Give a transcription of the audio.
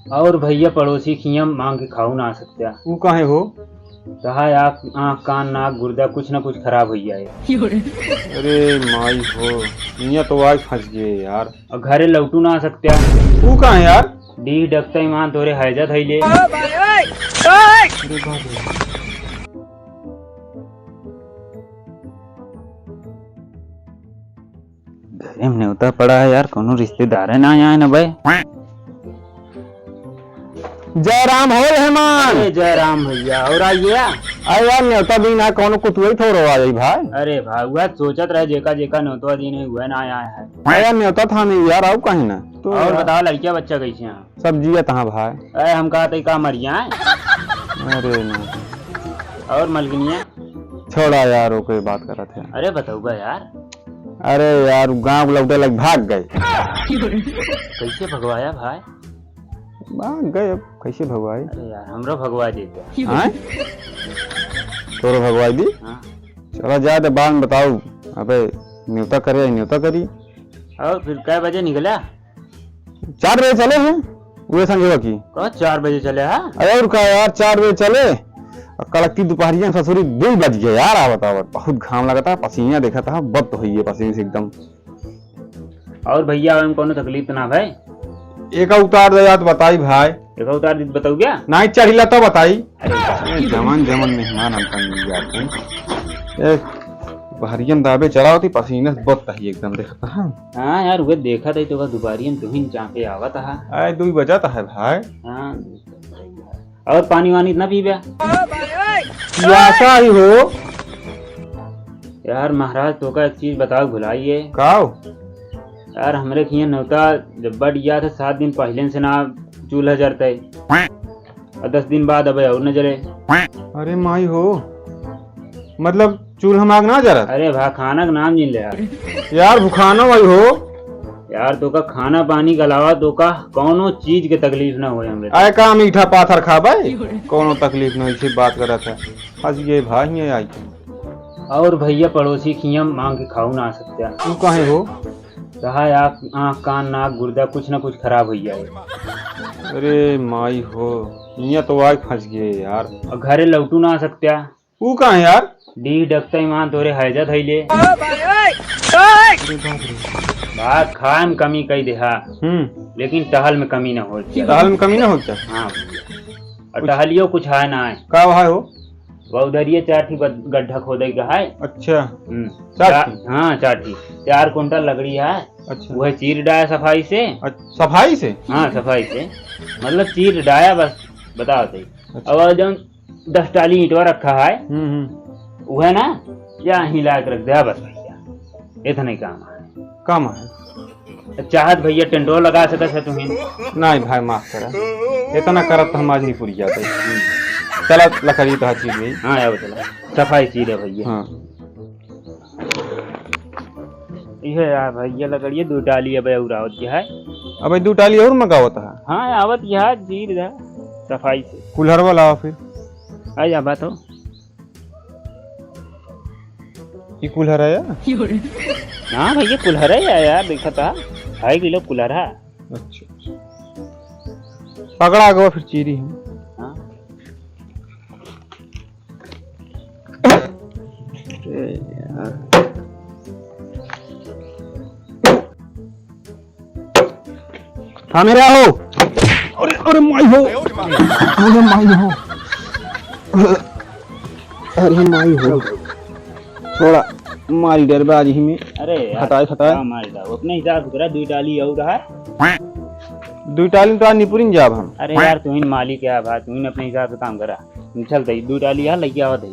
और भैया पड़ोसी खियम मांग के खाऊ ना सकते। वो काहे हो? कहा आँख कान नाक गुर्दा कुछ ना कुछ खराब हो जाए। अरे माई हो, यहाँ तो आज फंस गए यार। और घरे लौटू ना सकते। वो काहे यार? डी डकता ईमान तोरे हैजा थैले। अरे बाप रे। घरे में न्योता पड़ा है यार, कोनो रिश्तेदार है ना आए ना भाई। जय राम हो रहमान। अरे जय राम भैया, और आइए। अरे यार न्योता दिन आ कौनो कुतुई थोड़ो आ जाई भाई। अरे भाई वह सोचत रहे जेका जेका न्योता दिन है हुआ ना आया है। अरे यार न्योता था नहीं यार, आओ कहीं ना तो। और बताओ लड़किया बच्चा कैसे हैं? सब्जी है तहाँ भाई। अरे हम कहा का मरिया है। अरे ना और मलगनिया छोड़ा यार, ओके बात कर रहे थे। अरे बताऊगा यार। अरे यार गांव लौटे लग भाग गए। कैसे भगवाया भाई? भाग गए, अब कैसे भगवाई? अरे यार हमरो भगवा देते। हाँ तोरो भगवाई दी। हाँ। चलो जा दे बाद में बताओ। अबे न्योता करे न्योता करी। और फिर कै बजे निकला? 4 बजे चले हैं वे संगे की। कहा 4 बजे चले? हाँ अरे और क्या यार 4 बजे चले और कड़कती दोपहरिया में ससुरी 2 बज गए यार। आ बताओ बहुत घाम लगा था, पसीना देखा था, बद हुई है पसीने से एकदम। और भैया हम कोनो तकलीफ तो ना भाई? एक उतार दे यार तो बताई भाई। एक उतार दी बताऊ क्या? नहीं चढ़िला तो बताई। अरे जमन जमन मेहमान हमका मिल जाते। दोपहरिया में दाबे चला होती पसीने से बद ही एकदम देखा था। हाँ यार वो देखा था तो दोपहरी में तुम्हें चापे आवा था। आए 2 बजा था है भाई। हाँ और पानी वानी इतना पी गया ऐसा ही हो यार। महाराज तो का एक चीज बताओ भुलाइए। काओ यार हमरे खिया नौता जब बढ़ गया था 7 दिन पहले से ना चूल्हा जरते और 10 दिन बाद अब और न जले। अरे माई हो, मतलब चूल्हा मांग ना जरा। अरे भा खाना का नाम नहीं ले यार भुखाना भाई हो यार। तो का खाना पानी के अलावा तो का कोनो चीज के तकलीफ ना हो हमरे। आए का मीठा पाथर खा भाई, कोनो तकलीफ नहीं थी बात कर रहा था। आज ये भाई नहीं आई। और भैया पड़ोसी खियम मांग के खाऊ ना सकते। तू काहे हो? कहा आँख कान नाक गुर्दा कुछ ना कुछ खराब हो जाए। अरे माई हो, यहाँ तो आज फंस गए यार। और घरे लौटू ना सकते। तू कहाँ यार? डी डकता ईमान तोरे हैजा थैले। भात खाए में कमी कई देहा लेकिन टहल में कमी ना हो। टहल में कमी ना होता। हाँ और टहलियो कुछ है ना है। का भाई हो? वह उधरिए 4 ठी गड्ढा खोदे का है। अच्छा 4 ठी। हाँ 4 ठी 4 कुंटल लकड़ी है। अच्छा वह चीर डाया सफाई से। सफाई से? हाँ सफाई से मतलब चीर डाया बस बताओ थे। अब जो 10 टाली ईंटवा रखा है वह ना या हिला के रख दिया बस भैया। इतना काम है। काम है चाहत भैया टेंटो लगा सकत है तुम्हें। नहीं भाई माफ करा, इतना करत तो हम आज नहीं पूरी जाते। चला लकड़ी तो चीज गई। हाँ यार चला सफाई चीज है भैया। हाँ ये यार भैया लकड़िए 2 टाली अब उरावत की है। अब 2 टाली और मंगावत है। हाँ आवत यह चीर है सफाई से। कुल्हरवा लाओ फिर। आ जा बात हो। ये कुल्हर है यार? हाँ भैया कुल्हर है यार, देखा था 2.5 किलो कुल्हर है। अच्छा पकड़ा गवा फिर चीरी हम। हाँ हाँ मेरा हो। अरे अरे माई हो, अरे माई हो, अरे माई हो, थोड़ा मारी डरबाजी ही में। अरे हटाए हटाए मार दो अपने हिसाब से 2 टाली और है। 2 टाली तो निपुरिन जाब हम। अरे यार तुम मालिक है भाई, तुम अपने हिसाब से काम करा। चलते 2 टाली यार लगी आवत है।